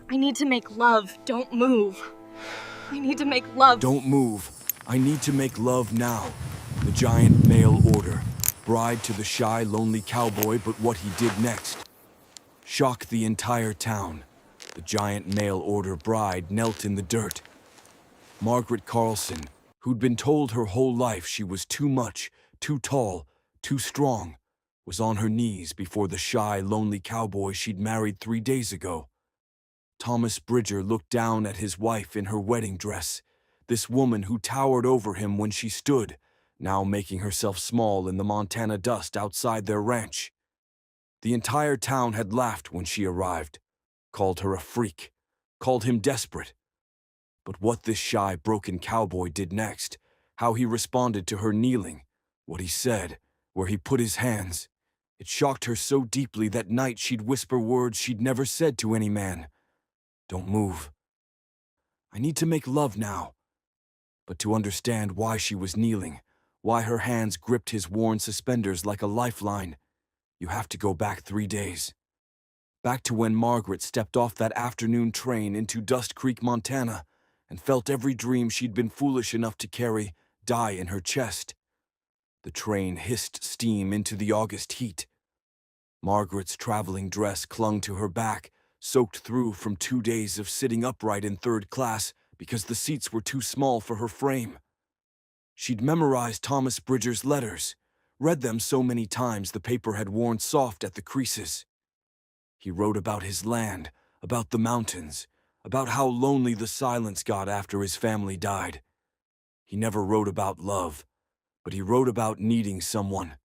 I need to make love. Don't move. I need to make love. Don't move. I need to make love now. The giant mail order. Bride to the shy, lonely cowboy, but what he did next shocked the entire town. The giant mail order bride knelt in the dirt. Margaret Carlson, who'd been told her whole life she was too much, too tall, too strong, was on her knees before the shy, lonely cowboy she'd married 3 days ago. Thomas Bridger looked down at his wife in her wedding dress, this woman who towered over him when she stood, now making herself small in the Montana dust outside their ranch. The entire town had laughed when she arrived, called her a freak, called him desperate. But what this shy, broken cowboy did next, how he responded to her kneeling, what he said, where he put his hands, it shocked her so deeply that night she'd whisper words she'd never said to any man. Don't move. I need to make love now. But to understand why she was kneeling, why her hands gripped his worn suspenders like a lifeline, you have to go back 3 days. Back to when Margaret stepped off that afternoon train into Dust Creek, Montana, and felt every dream she'd been foolish enough to carry die in her chest. The train hissed steam into the August heat. Margaret's traveling dress clung to her back, soaked through from 2 days of sitting upright in third class because the seats were too small for her frame. She'd memorized Thomas Bridger's letters, read them so many times the paper had worn soft at the creases. He wrote about his land, about the mountains, about how lonely the silence got after his family died. He never wrote about love, but he wrote about needing someone.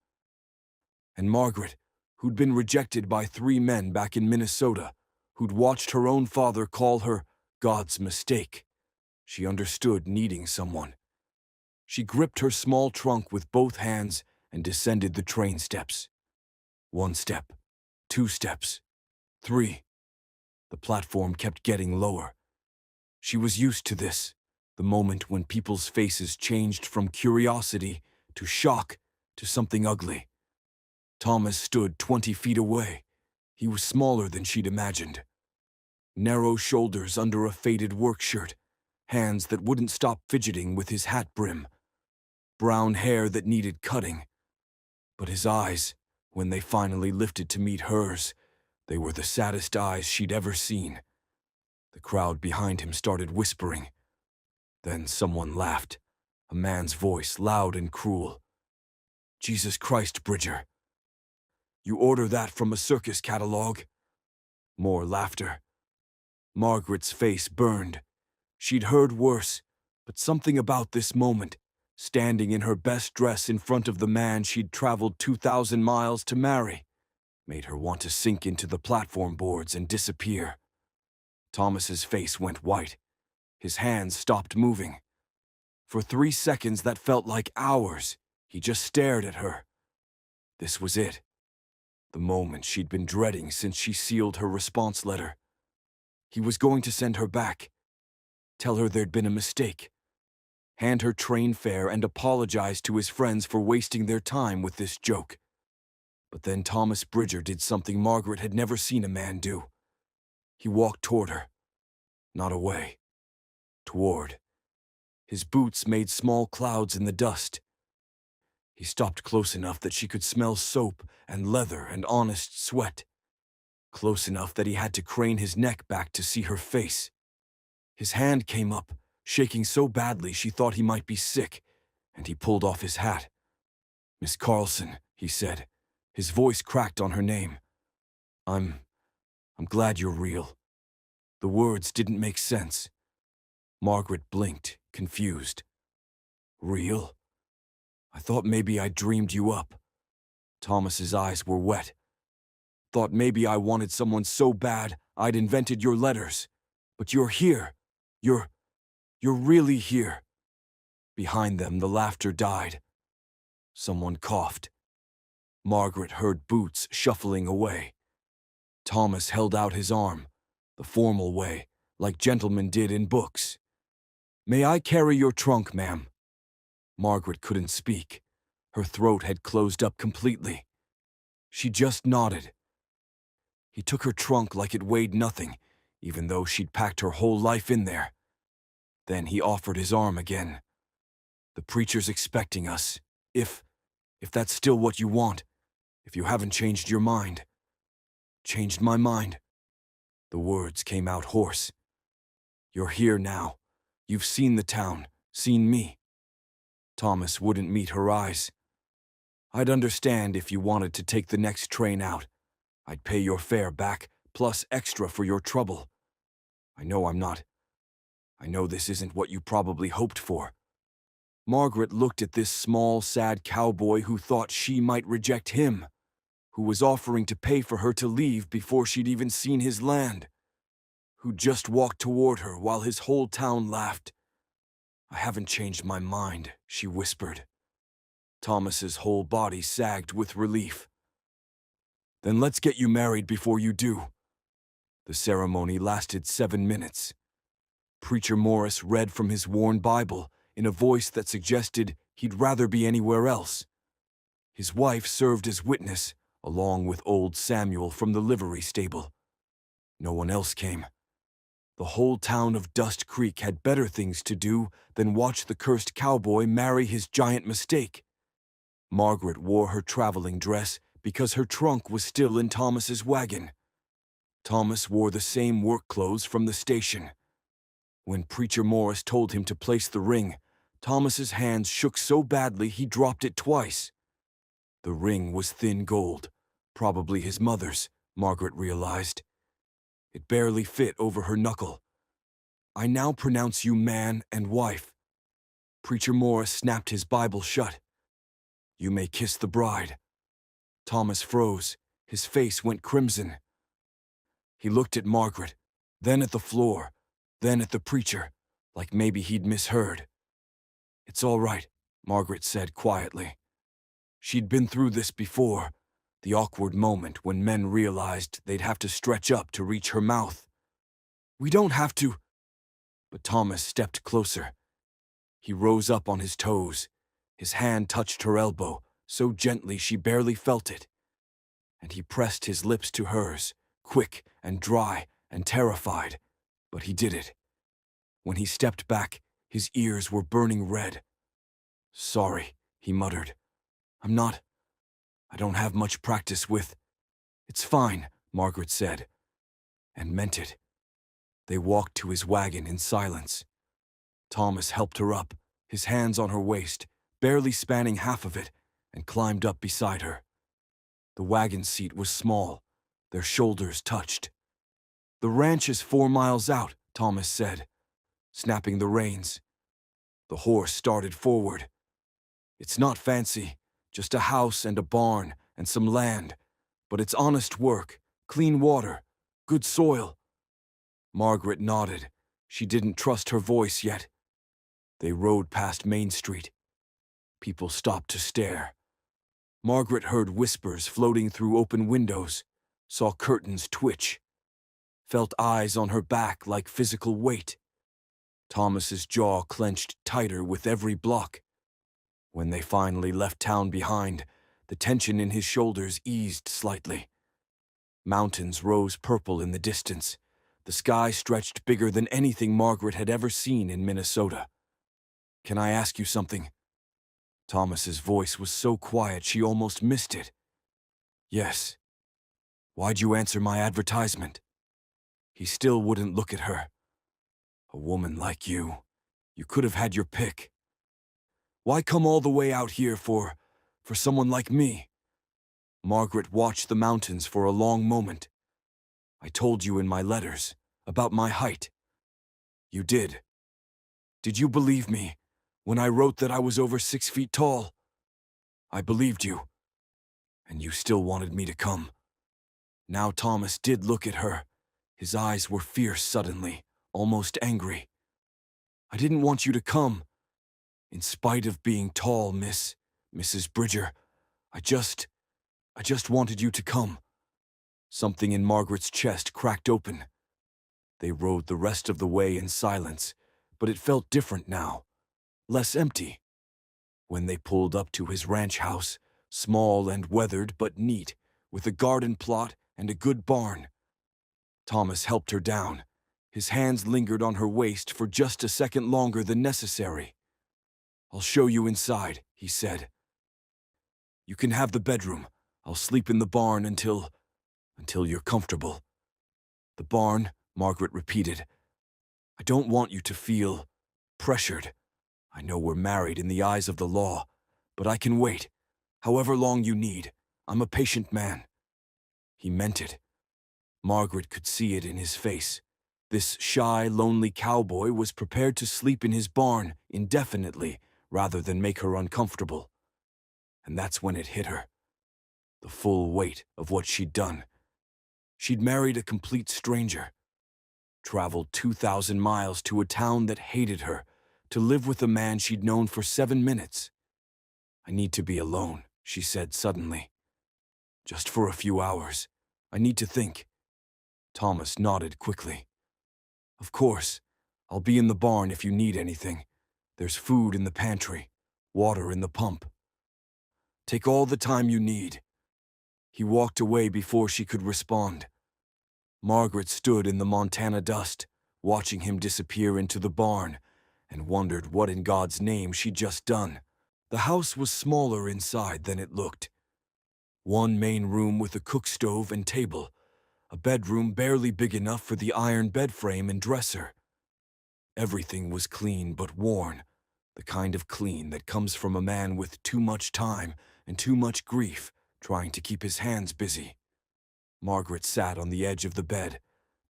And Margaret, who'd been rejected by 3 men back in Minnesota, who'd watched her own father call her God's mistake, she understood needing someone. She gripped her small trunk with both hands and descended the train steps. 1 step, 2 steps, 3. The platform kept getting lower. She was used to this, the moment when people's faces changed from curiosity to shock to something ugly. Thomas stood 20 feet away. He was smaller than she'd imagined. Narrow shoulders under a faded work shirt, hands that wouldn't stop fidgeting with his hat brim, brown hair that needed cutting. But his eyes, when they finally lifted to meet hers, they were the saddest eyes she'd ever seen. The crowd behind him started whispering. Then someone laughed, a man's voice loud and cruel. Jesus Christ, Bridger. You order that from a circus catalog? More laughter. Margaret's face burned. She'd heard worse, but something about this moment, standing in her best dress in front of the man she'd traveled 2,000 miles to marry, made her want to sink into the platform boards and disappear. Thomas's face went white. His hands stopped moving. For 3 seconds that felt like hours, he just stared at her. This was it. The moment she'd been dreading since she sealed her response letter. He was going to send her back, tell her there'd been a mistake, hand her train fare and apologize to his friends for wasting their time with this joke. But then Thomas Bridger did something Margaret had never seen a man do. He walked toward her, not away, toward. His boots made small clouds in the dust. He stopped close enough that she could smell soap and leather and honest sweat. Close enough that he had to crane his neck back to see her face. His hand came up, shaking so badly she thought he might be sick, and he pulled off his hat. Miss Carlson, he said. His voice cracked on her name. I'm glad you're real. The words didn't make sense. Margaret blinked, confused. Real? I thought maybe I dreamed you up. Thomas's eyes were wet. Thought maybe I wanted someone so bad I'd invented your letters. But you're here. You're really here. Behind them, the laughter died. Someone coughed. Margaret heard boots shuffling away. Thomas held out his arm, the formal way, like gentlemen did in books. May I carry your trunk, ma'am? Margaret couldn't speak. Her throat had closed up completely. She just nodded. He took her trunk like it weighed nothing, even though she'd packed her whole life in there. Then he offered his arm again. "The preacher's expecting us. If that's still what you want, if you haven't changed your mind." "Changed my mind?" The words came out hoarse. "You're here now. You've seen the town, seen me." Thomas wouldn't meet her eyes. "I'd understand if you wanted to take the next train out. I'd pay your fare back, plus extra for your trouble. I know this isn't what you probably hoped for." Margaret looked at this small, sad cowboy who thought she might reject him, who was offering to pay for her to leave before she'd even seen his land, who just walked toward her while his whole town laughed. "I haven't changed my mind," she whispered. Thomas's whole body sagged with relief. "Then let's get you married before you do." The ceremony lasted 7 minutes. Preacher Morris read from his worn Bible in a voice that suggested he'd rather be anywhere else. His wife served as witness, along with old Samuel from the livery stable. No one else came. The whole town of Dust Creek had better things to do than watch the cursed cowboy marry his giant mistake. Margaret wore her traveling dress because her trunk was still in Thomas's wagon. Thomas wore the same work clothes from the station. When Preacher Morris told him to place the ring, Thomas's hands shook so badly he dropped it twice. The ring was thin gold, probably his mother's, Margaret realized. It barely fit over her knuckle. "I now pronounce you man and wife." Preacher Morris snapped his Bible shut. "You may kiss the bride." Thomas froze. His face went crimson. He looked at Margaret, then at the floor, then at the preacher, like maybe he'd misheard. "It's all right," Margaret said quietly. She'd been through this before, the awkward moment when men realized they'd have to stretch up to reach her mouth. "We don't have to." But Thomas stepped closer. He rose up on his toes. His hand touched her elbow, so gently she barely felt it. And he pressed his lips to hers, quick and dry and terrified, but he did it. When he stepped back, his ears were burning red. "Sorry," he muttered. I don't have much practice with." "It's fine," Margaret said, and meant it. They walked to his wagon in silence. Thomas helped her up, his hands on her waist, barely spanning half of it, and climbed up beside her. The wagon seat was small. Their shoulders touched. "The ranch is 4 miles out," Thomas said, snapping the reins. The horse started forward. "It's not fancy, just a house and a barn and some land, but it's honest work, clean water, good soil." Margaret nodded. She didn't trust her voice yet. They rode past Main Street. People stopped to stare. Margaret heard whispers floating through open windows, saw curtains twitch, felt eyes on her back like physical weight. Thomas's jaw clenched tighter with every block. When they finally left town behind, the tension in his shoulders eased slightly. Mountains rose purple in the distance. The sky stretched bigger than anything Margaret had ever seen in Minnesota. "Can I ask you something?" Thomas's voice was so quiet she almost missed it. "Yes." "Why'd you answer my advertisement?" He still wouldn't look at her. "A woman like you. You could have had your pick. Why come all the way out here for someone like me?" Margaret watched the mountains for a long moment. "I told you in my letters about my height." "You did. Did you believe me when I wrote that I was over 6 feet tall?" "I believed you. And you still wanted me to come." Now Thomas did look at her. His eyes were fierce suddenly, almost angry. "I didn't want you to come. In spite of being tall, Mrs. Bridger, I just wanted you to come." Something in Margaret's chest cracked open. They rode the rest of the way in silence, but it felt different now, less empty. When they pulled up to his ranch house, small and weathered but neat, with a garden plot and a good barn, Thomas helped her down, His hands lingered on her waist for just a second longer than necessary. "I'll show you inside," he said. "You can have the bedroom. I'll sleep in the barn until you're comfortable." "The barn," Margaret repeated. "I don't want you to feel pressured. I know we're married in the eyes of the law, but I can wait, however long you need. I'm a patient man." He meant it. Margaret could see it in his face. This shy, lonely cowboy was prepared to sleep in his barn indefinitely rather than make her uncomfortable. And that's when it hit her. The full weight of what she'd done. She'd married a complete stranger, traveled 2,000 miles to a town that hated her, to live with a man she'd known for 7 minutes. "I need to be alone," she said suddenly. "Just for a few hours. I need to think." Thomas nodded quickly. "Of course. I'll be in the barn if you need anything. There's food in the pantry, water in the pump. Take all the time you need." He walked away before she could respond. Margaret stood in the Montana dust, watching him disappear into the barn, and wondered what in God's name she'd just done. The house was smaller inside than it looked. One main room with a cook stove and table, a bedroom barely big enough for the iron bed frame and dresser. Everything was clean but worn, the kind of clean that comes from a man with too much time and too much grief trying to keep his hands busy. Margaret sat on the edge of the bed.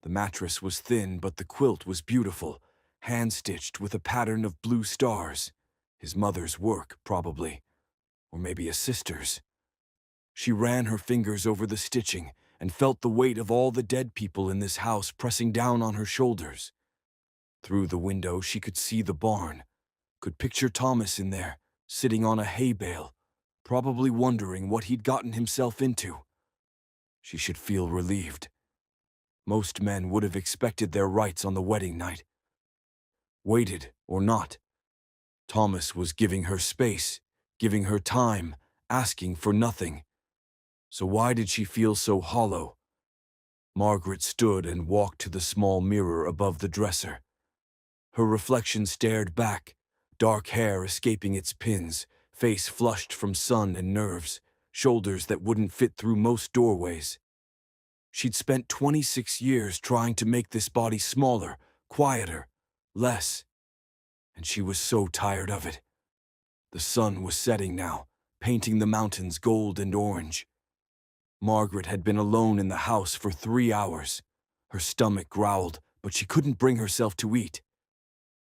The mattress was thin, but the quilt was beautiful, hand-stitched with a pattern of blue stars. His mother's work, probably. Or maybe a sister's. She ran her fingers over the stitching and felt the weight of all the dead people in this house pressing down on her shoulders. Through the window she could see the barn, could picture Thomas in there, sitting on a hay bale, probably wondering what he'd gotten himself into. She should feel relieved. Most men would have expected their rights on the wedding night. Waited or not. Thomas was giving her space, giving her time, asking for nothing. So why did she feel so hollow? Margaret stood and walked to the small mirror above the dresser. Her reflection stared back, dark hair escaping its pins, face flushed from sun and nerves, shoulders that wouldn't fit through most doorways. She'd spent 26 years trying to make this body smaller, quieter, less. And she was so tired of it. The sun was setting now, painting the mountains gold and orange. Margaret had been alone in the house for 3 hours. Her stomach growled, but she couldn't bring herself to eat.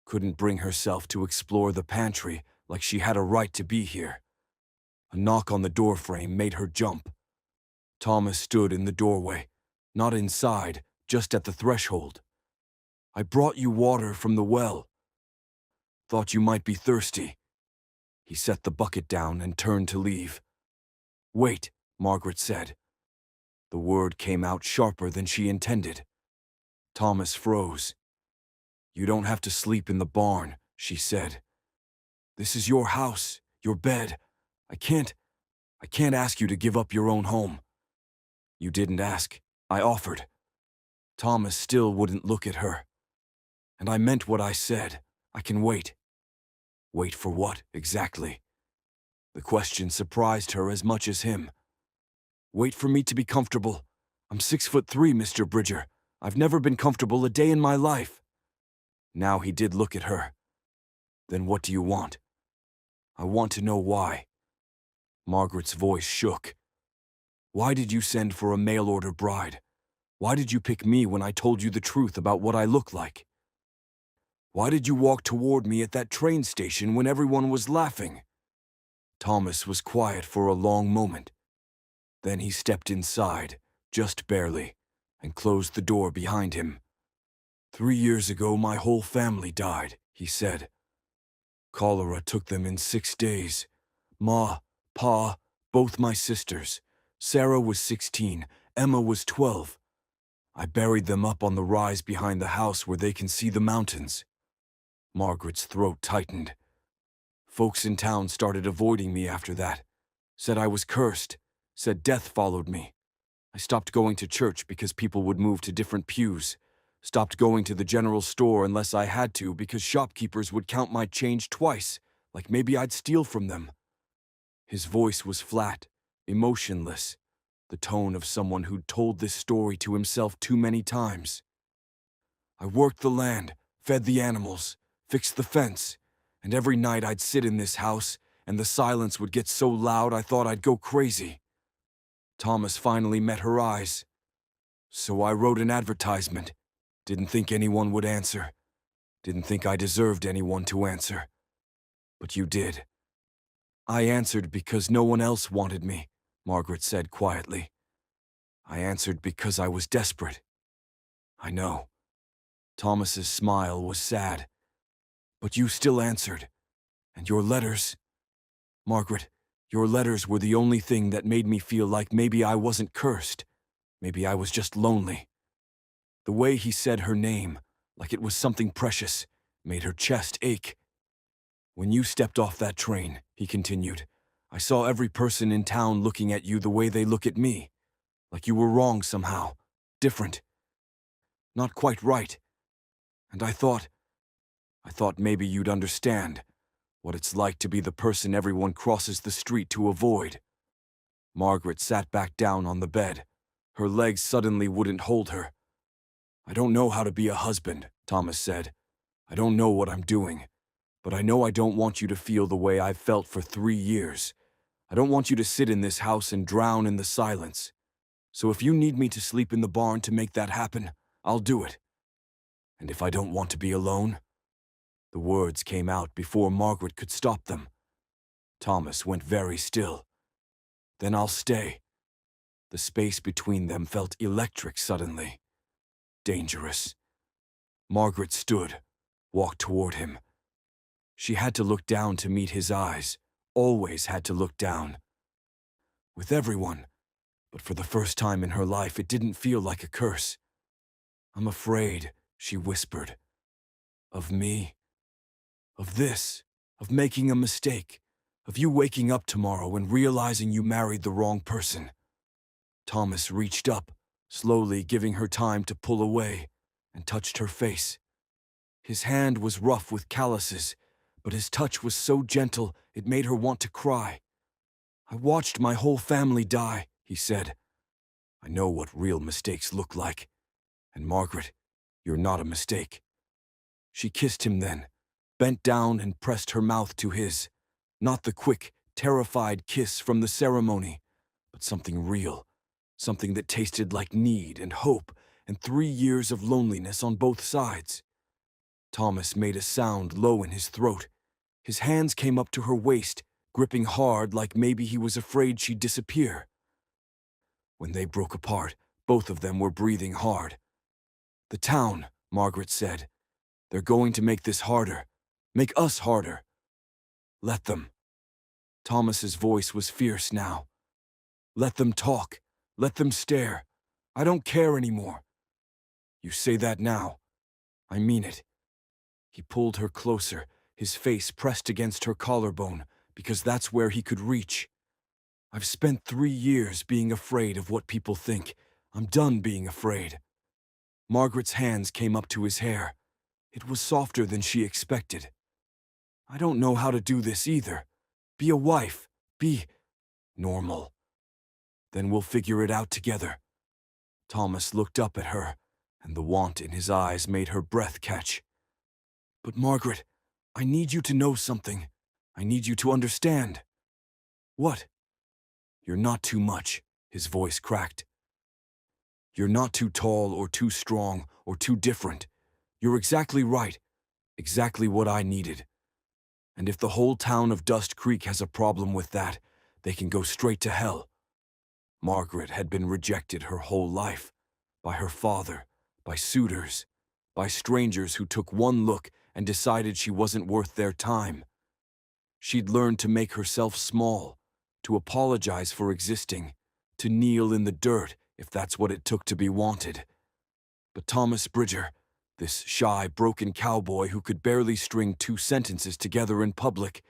Couldn't bring herself to explore the pantry like she had a right to be here. A knock on the doorframe made her jump. Thomas stood in the doorway, not inside, just at the threshold. "I brought you water from the well. Thought you might be thirsty." He set the bucket down and turned to leave. "Wait," Margaret said. The word came out sharper than she intended. Thomas froze. "You don't have to sleep in the barn," she said. "This is your house, your bed. I can't ask you to give up your own home." "You didn't ask. I offered." Thomas still wouldn't look at her. "And I meant what I said. I can wait." Wait for what, exactly? The question surprised her as much as him. "Wait for me to be comfortable. I'm 6'3", Mr. Bridger. I've never been comfortable a day in my life." Now he did look at her. "Then what do you want?" "I want to know why." Margaret's voice shook. "Why did you send for a mail-order bride? Why did you pick me when I told you the truth about what I look like? Why did you walk toward me at that train station when everyone was laughing?" Thomas was quiet for a long moment. Then he stepped inside, just barely, and closed the door behind him. "3 years ago, my whole family died," he said. "Cholera took them in 6 days. Ma, Pa, both my sisters. Sarah was 16, Emma was 12. I buried them up on the rise behind the house where they can see the mountains." Margaret's throat tightened. "Folks in town started avoiding me after that. Said I was cursed. Said death followed me. I stopped going to church because people would move to different pews. Stopped going to the general store unless I had to because shopkeepers would count my change twice, like maybe I'd steal from them. His voice was flat, emotionless, the tone of someone who'd told this story to himself too many times. I worked the land, fed the animals, fixed the fence, and every night I'd sit in this house, and the silence would get so loud I thought I'd go crazy. Thomas finally met her eyes. So I wrote an advertisement. Didn't think anyone would answer. Didn't think I deserved anyone to answer. But you did. I answered because no one else wanted me, Margaret said quietly. I answered because I was desperate. I know. Thomas's smile was sad. But you still answered. And your letters... Margaret, your letters were the only thing that made me feel like maybe I wasn't cursed. Maybe I was just lonely. The way he said her name, like it was something precious, made her chest ache. When you stepped off that train, he continued, I saw every person in town looking at you the way they look at me. Like you were wrong somehow. Different. Not quite right. And I thought maybe you'd understand what it's like to be the person everyone crosses the street to avoid. Margaret sat back down on the bed. Her legs suddenly wouldn't hold her. I don't know how to be a husband, Thomas said. I don't know what I'm doing. But I know I don't want you to feel the way I've felt for 3 years. I don't want you to sit in this house and drown in the silence. So if you need me to sleep in the barn to make that happen, I'll do it. And if I don't want to be alone? The words came out before Margaret could stop them. Thomas went very still. Then I'll stay. The space between them felt electric suddenly. Dangerous. Margaret stood, walked toward him. She had to look down to meet his eyes, always had to look down. With everyone, but for the first time in her life it didn't feel like a curse. I'm afraid, she whispered. Of me? Of this? Of making a mistake? Of you waking up tomorrow and realizing you married the wrong person? Thomas reached up, slowly giving her time to pull away, and touched her face. His hand was rough with calluses, but his touch was so gentle it made her want to cry. I watched my whole family die, he said. I know what real mistakes look like. And Margaret, you're not a mistake. She kissed him then, bent down and pressed her mouth to his. Not the quick, terrified kiss from the ceremony, but something real, something that tasted like need and hope and 3 years of loneliness on both sides. Thomas made a sound low in his throat. His hands came up to her waist, gripping hard like maybe he was afraid she'd disappear. When they broke apart, both of them were breathing hard. The town, Margaret said. They're going to make this harder. Make us harder. Let them. Thomas's voice was fierce now. Let them talk. Let them stare. I don't care anymore. You say that now. I mean it. He pulled her closer, his face pressed against her collarbone, because that's where he could reach. I've spent 3 years being afraid of what people think. I'm done being afraid. Margaret's hands came up to his hair. It was softer than she expected. I don't know how to do this either. Be a wife. Be normal. Then we'll figure it out together. Thomas looked up at her, and the want in his eyes made her breath catch. But Margaret, I need you to know something. I need you to understand. What? You're not too much, his voice cracked. You're not too tall or too strong or too different. You're exactly right, exactly what I needed. And if the whole town of Dust Creek has a problem with that, they can go straight to hell. Margaret had been rejected her whole life, by her father, by suitors, by strangers who took one look and decided she wasn't worth their time. She'd learned to make herself small, to apologize for existing, to kneel in the dirt if that's what it took to be wanted. But Thomas Bridger, this shy, broken cowboy who could barely string 2 sentences together in public,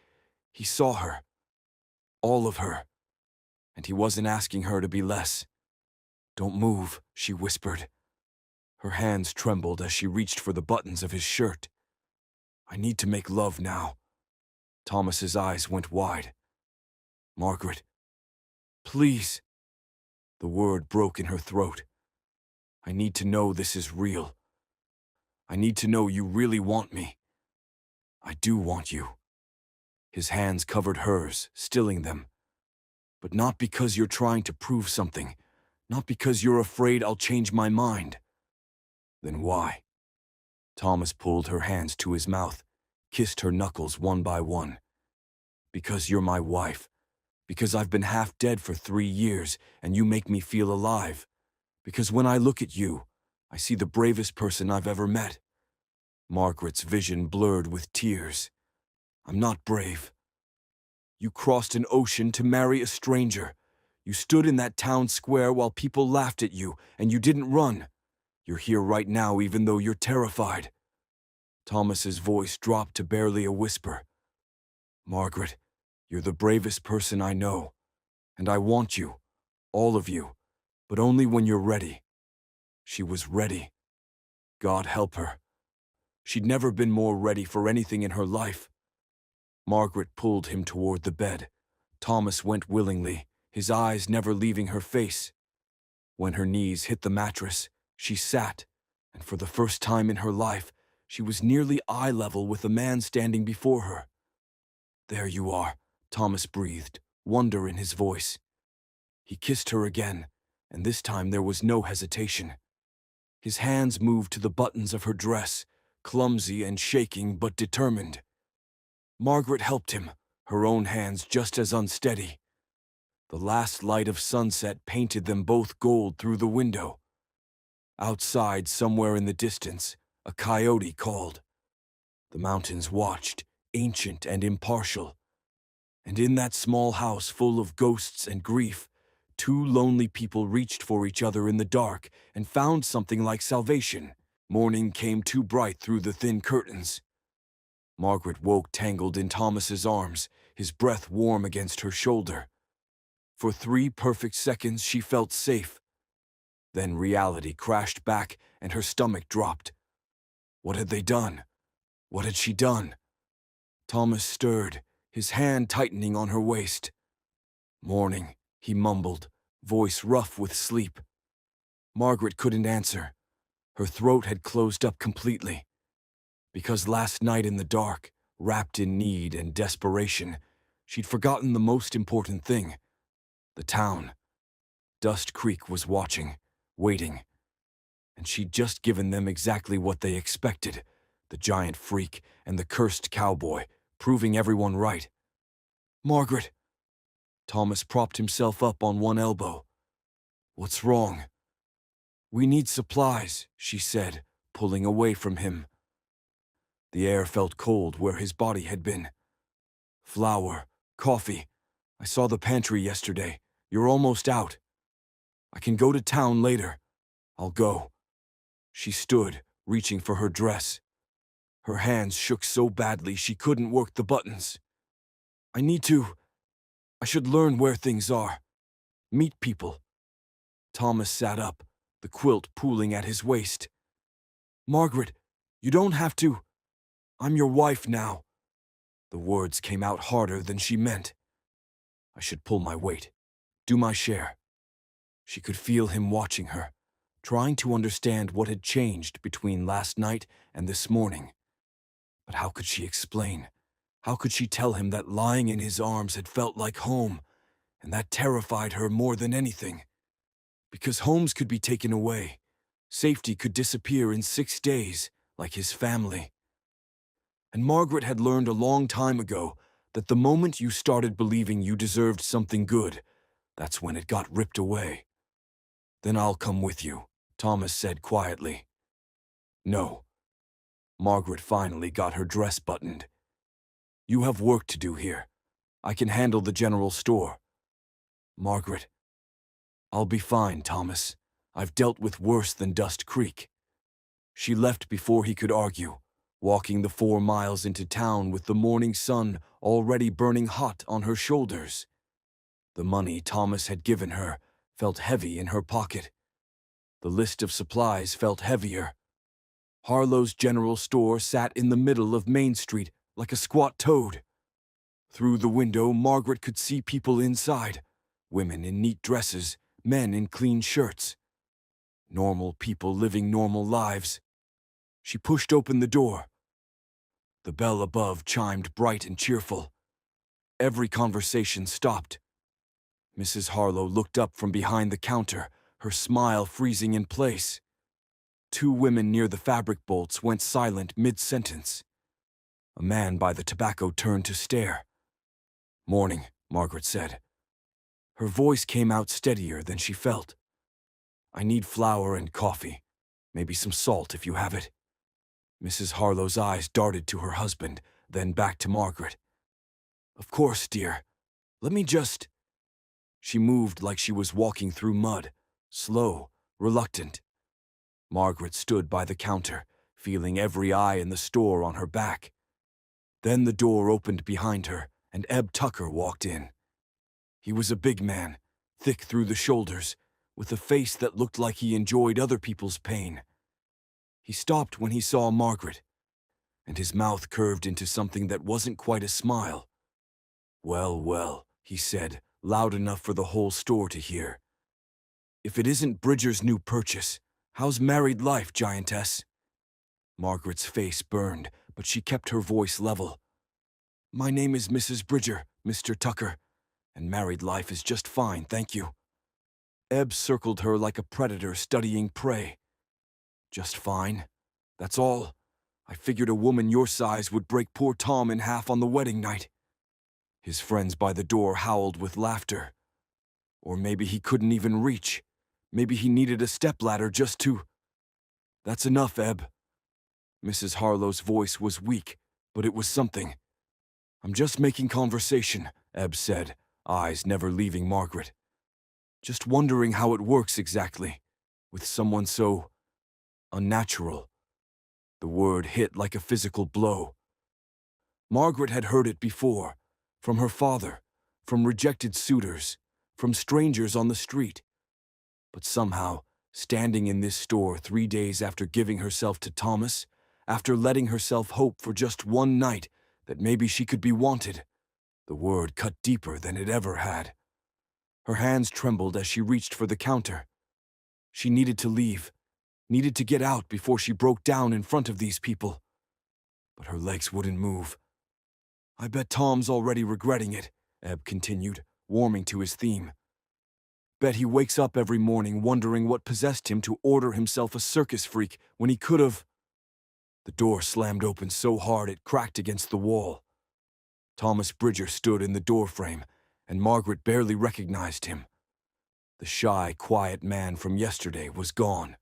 he saw her. All of her. And he wasn't asking her to be less. Don't move, she whispered. Her hands trembled as she reached for the buttons of his shirt. I need to make love now. Thomas's eyes went wide. Margaret, please. The word broke in her throat. I need to know this is real. I need to know you really want me. I do want you. His hands covered hers, stilling them. But not because you're trying to prove something. Not because you're afraid I'll change my mind. Then why? Thomas pulled her hands to his mouth, kissed her knuckles one by one. Because you're my wife. Because I've been half dead for 3 years, and you make me feel alive. Because when I look at you, I see the bravest person I've ever met. Margaret's vision blurred with tears. I'm not brave. You crossed an ocean to marry a stranger. You stood in that town square while people laughed at you, and you didn't run. You're here right now even though you're terrified. Thomas's voice dropped to barely a whisper. Margaret, you're the bravest person I know, and I want you, all of you, but only when you're ready. She was ready. God help her. She'd never been more ready for anything in her life. Margaret pulled him toward the bed. Thomas went willingly, his eyes never leaving her face. When her knees hit the mattress, she sat, and for the first time in her life, she was nearly eye level with the man standing before her. There you are, Thomas breathed, wonder in his voice. He kissed her again, and this time there was no hesitation. His hands moved to the buttons of her dress, clumsy and shaking but determined. Margaret helped him, her own hands just as unsteady. The last light of sunset painted them both gold through the window. Outside, somewhere in the distance, a coyote called. The mountains watched, ancient and impartial. And in that small house full of ghosts and grief, 2 lonely people reached for each other in the dark and found something like salvation. Morning came too bright through the thin curtains. Margaret woke tangled in Thomas's arms, his breath warm against her shoulder. For 3 perfect seconds she felt safe. Then reality crashed back and her stomach dropped. What had they done? What had she done? Thomas stirred, his hand tightening on her waist. Morning, he mumbled, voice rough with sleep. Margaret couldn't answer. Her throat had closed up completely. Because last night in the dark, wrapped in need and desperation, she'd forgotten the most important thing. The town. Dust Creek was watching, waiting. And she'd just given them exactly what they expected. The giant freak and the cursed cowboy, proving everyone right. Margaret! Thomas propped himself up on one elbow. What's wrong? We need supplies, she said, pulling away from him. The air felt cold where his body had been. Flour, coffee. I saw the pantry yesterday. You're almost out. I can go to town later. I'll go. She stood, reaching for her dress. Her hands shook so badly she couldn't work the buttons. I should learn where things are. Meet people. Thomas sat up, the quilt pooling at his waist. Margaret, you don't have to. I'm your wife now. The words came out harder than she meant. I should pull my weight, do my share. She could feel him watching her, trying to understand what had changed between last night and this morning. But how could she explain? How could she tell him that lying in his arms had felt like home, and that terrified her more than anything? Because homes could be taken away. Safety could disappear in 6 days, like his family. And Margaret had learned a long time ago that the moment you started believing you deserved something good, that's when it got ripped away. Then I'll come with you, Thomas said quietly. No. Margaret finally got her dress buttoned. You have work to do here. I can handle the general store. Margaret. I'll be fine, Thomas. I've dealt with worse than Dust Creek. She left before he could argue, walking the 4 miles into town with the morning sun already burning hot on her shoulders. The money Thomas had given her felt heavy in her pocket. The list of supplies felt heavier. Harlow's general store sat in the middle of Main Street like a squat toad. Through the window, Margaret could see people inside, women in neat dresses, men in clean shirts. Normal people living normal lives. She pushed open the door. The bell above chimed bright and cheerful. Every conversation stopped. Mrs. Harlow looked up from behind the counter, her smile freezing in place. Two women near the fabric bolts went silent mid-sentence. A man by the tobacco turned to stare. "Morning," Margaret said. Her voice came out steadier than she felt. "I need flour and coffee. Maybe some salt if you have it." Mrs. Harlow's eyes darted to her husband, then back to Margaret. "Of course, dear. Let me just—" She moved like she was walking through mud, slow, reluctant. Margaret stood by the counter, feeling every eye in the store on her back. Then the door opened behind her, and Eb Tucker walked in. He was a big man, thick through the shoulders, with a face that looked like he enjoyed other people's pain. He stopped when he saw Margaret, and his mouth curved into something that wasn't quite a smile. "Well, well," he said, loud enough for the whole store to hear. "If it isn't Bridger's new purchase, how's married life, giantess?" Margaret's face burned, but she kept her voice level. "My name is Mrs. Bridger, Mr. Tucker, and married life is just fine, thank you." Eb circled her like a predator studying prey. "Just fine? That's all? I figured a woman your size would break poor Tom in half on the wedding night." His friends by the door howled with laughter. Or maybe he couldn't even reach. Maybe he needed a stepladder just to— "That's enough, Eb." Mrs. Harlow's voice was weak, but it was something. "I'm just making conversation," Eb said, eyes never leaving Margaret. "Just wondering how it works exactly, with someone so unnatural." The word hit like a physical blow. Margaret had heard it before, from her father, from rejected suitors, from strangers on the street. But somehow, standing in this store 3 days after giving herself to Thomas, after letting herself hope for just one night that maybe she could be wanted, the word cut deeper than it ever had. Her hands trembled as she reached for the counter. She needed to leave, needed to get out before she broke down in front of these people. But her legs wouldn't move. "I bet Tom's already regretting it," Eb continued, warming to his theme. "Bet he wakes up every morning wondering what possessed him to order himself a circus freak when he could have—" The door slammed open so hard it cracked against the wall. Thomas Bridger stood in the doorframe, and Margaret barely recognized him. The shy, quiet man from yesterday was gone.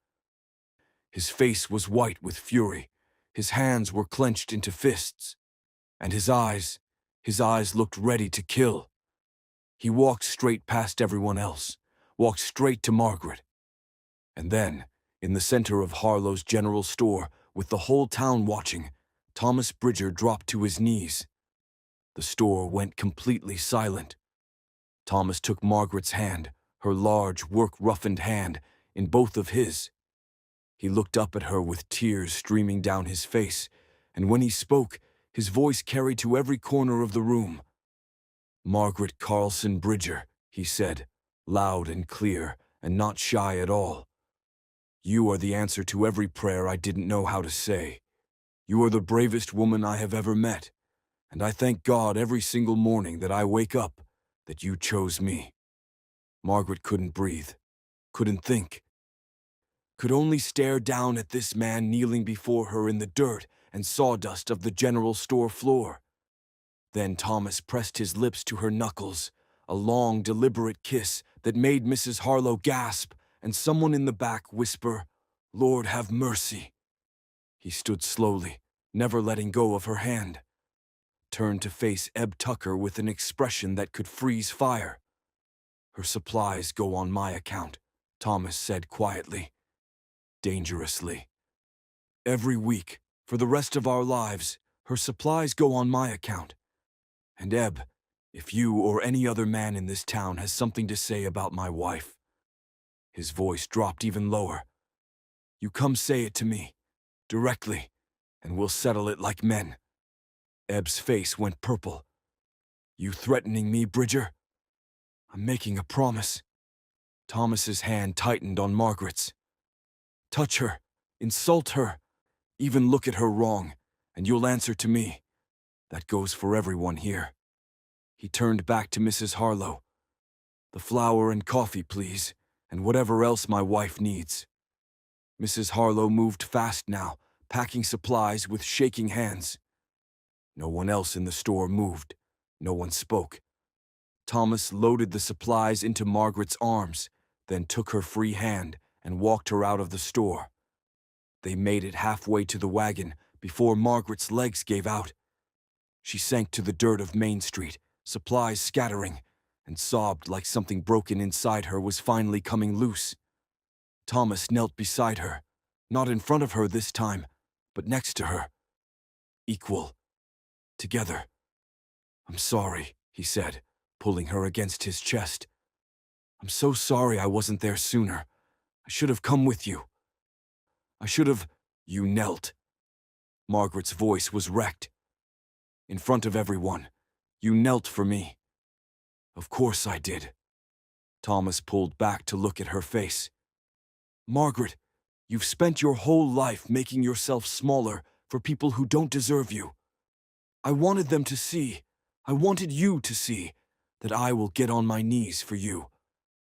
His face was white with fury, his hands were clenched into fists, and his eyes looked ready to kill. He walked straight past everyone else, walked straight to Margaret. And then, in the center of Harlow's general store, with the whole town watching, Thomas Bridger dropped to his knees. The store went completely silent. Thomas took Margaret's hand, her large, work-roughened hand, in both of his. He looked up at her with tears streaming down his face, and when he spoke, his voice carried to every corner of the room. "Margaret Carlson Bridger," he said, loud and clear, and not shy at all. "You are the answer to every prayer I didn't know how to say. You are the bravest woman I have ever met, and I thank God every single morning that I wake up that you chose me." Margaret couldn't breathe, couldn't think, could only stare down at this man kneeling before her in the dirt and sawdust of the general store floor. Then Thomas pressed his lips to her knuckles, a long, deliberate kiss that made Mrs. Harlow gasp and someone in the back whisper, "Lord, have mercy." He stood slowly, never letting go of her hand, turned to face Eb Tucker with an expression that could freeze fire. "Her supplies go on my account," Thomas said quietly, dangerously. "Every week, for the rest of our lives, her supplies go on my account. And Eb, if you or any other man in this town has something to say about my wife—" His voice dropped even lower. "You come say it to me, directly, and we'll settle it like men." Ebb's face went purple. "You threatening me, Bridger?" "I'm making a promise." Thomas's hand tightened on Margaret's. "Touch her, insult her, even look at her wrong, and you'll answer to me. That goes for everyone here." He turned back to Mrs. Harlow. "The flour and coffee, please, and whatever else my wife needs." Mrs. Harlow moved fast now, packing supplies with shaking hands. No one else in the store moved. No one spoke. Thomas loaded the supplies into Margaret's arms, then took her free hand and walked her out of the store. They made it halfway to the wagon before Margaret's legs gave out. She sank to the dirt of Main Street, supplies scattering, and sobbed like something broken inside her was finally coming loose. Thomas knelt beside her, not in front of her this time, but next to her. Equal. Together. "I'm sorry," he said, pulling her against his chest. "I'm so sorry I wasn't there sooner. I should have come with you. I should have—" "You knelt." Margaret's voice was wrecked. "In front of everyone. You knelt for me." "Of course I did." Thomas pulled back to look at her face. "Margaret, you've spent your whole life making yourself smaller for people who don't deserve you. I wanted them to see, I wanted you to see, that I will get on my knees for you.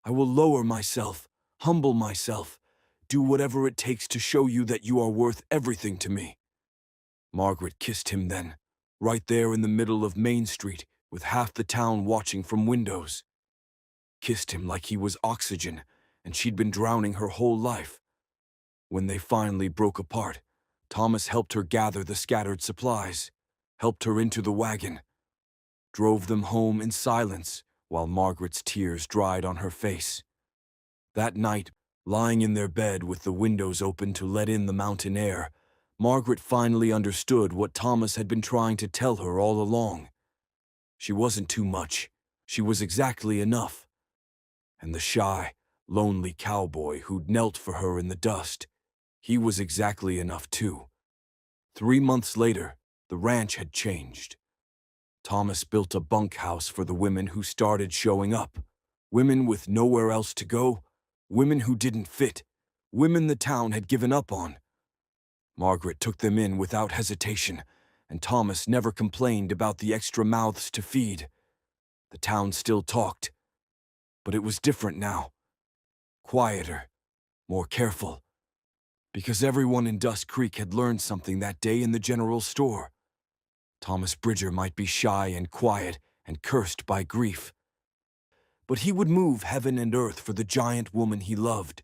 I will lower myself, humble myself, do whatever it takes to show you that you are worth everything to me." Margaret kissed him then, right there in the middle of Main Street, with half the town watching from windows. Kissed him like he was oxygen, and she'd been drowning her whole life. When they finally broke apart, Thomas helped her gather the scattered supplies, helped her into the wagon, drove them home in silence while Margaret's tears dried on her face. That night, lying in their bed with the windows open to let in the mountain air, Margaret finally understood what Thomas had been trying to tell her all along. She wasn't too much. She was exactly enough. And the shy, lonely cowboy who'd knelt for her in the dust, he was exactly enough too. 3 months later, the ranch had changed. Thomas built a bunkhouse for the women who started showing up. Women with nowhere else to go, women who didn't fit, women the town had given up on. Margaret took them in without hesitation, and Thomas never complained about the extra mouths to feed. The town still talked, but it was different now. Quieter, more careful. Because everyone in Dust Creek had learned something that day in the general store. Thomas Bridger might be shy and quiet and cursed by grief, but he would move heaven and earth for the giant woman he loved.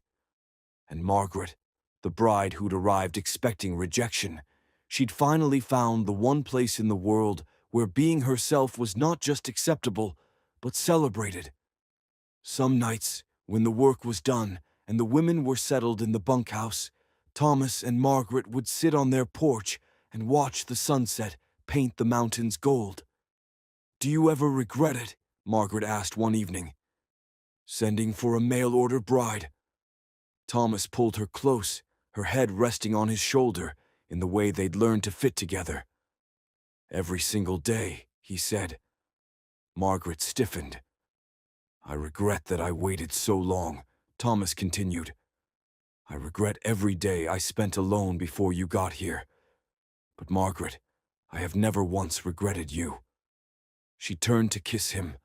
And Margaret, the bride who'd arrived expecting rejection, she'd finally found the one place in the world where being herself was not just acceptable, but celebrated. Some nights, when the work was done and the women were settled in the bunkhouse, Thomas and Margaret would sit on their porch and watch the sunset paint the mountains gold. "Do you ever regret it?" Margaret asked one evening. "Sending for a mail-order bride?" Thomas pulled her close, her head resting on his shoulder in the way they'd learned to fit together. "Every single day," he said. Margaret stiffened. "I regret that I waited so long," Thomas continued. "I regret every day I spent alone before you got here. But Margaret, I have never once regretted you." She turned to kiss him,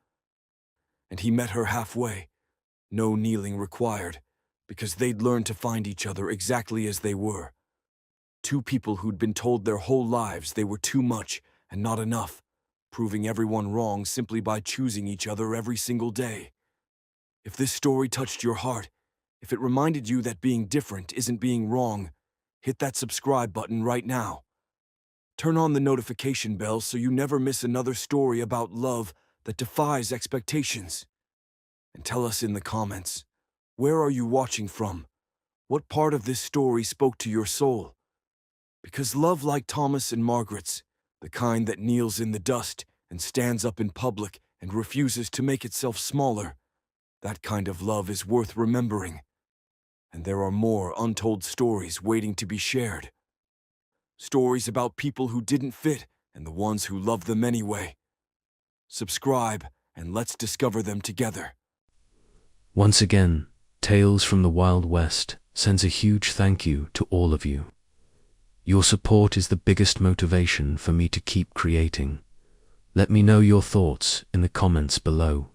and he met her halfway. No kneeling required, because they'd learned to find each other exactly as they were. Two people who'd been told their whole lives they were too much and not enough, proving everyone wrong simply by choosing each other every single day. If this story touched your heart, if it reminded you that being different isn't being wrong, hit that subscribe button right now. Turn on the notification bell so you never miss another story about love that defies expectations. And tell us in the comments, where are you watching from? What part of this story spoke to your soul? Because love like Thomas and Margaret's, the kind that kneels in the dust and stands up in public and refuses to make itself smaller, that kind of love is worth remembering. And there are more untold stories waiting to be shared. Stories about people who didn't fit and the ones who loved them anyway. Subscribe and let's discover them together. Once again, Tales from the Wild West sends a huge thank you to all of you. Your support is the biggest motivation for me to keep creating. Let me know your thoughts in the comments below.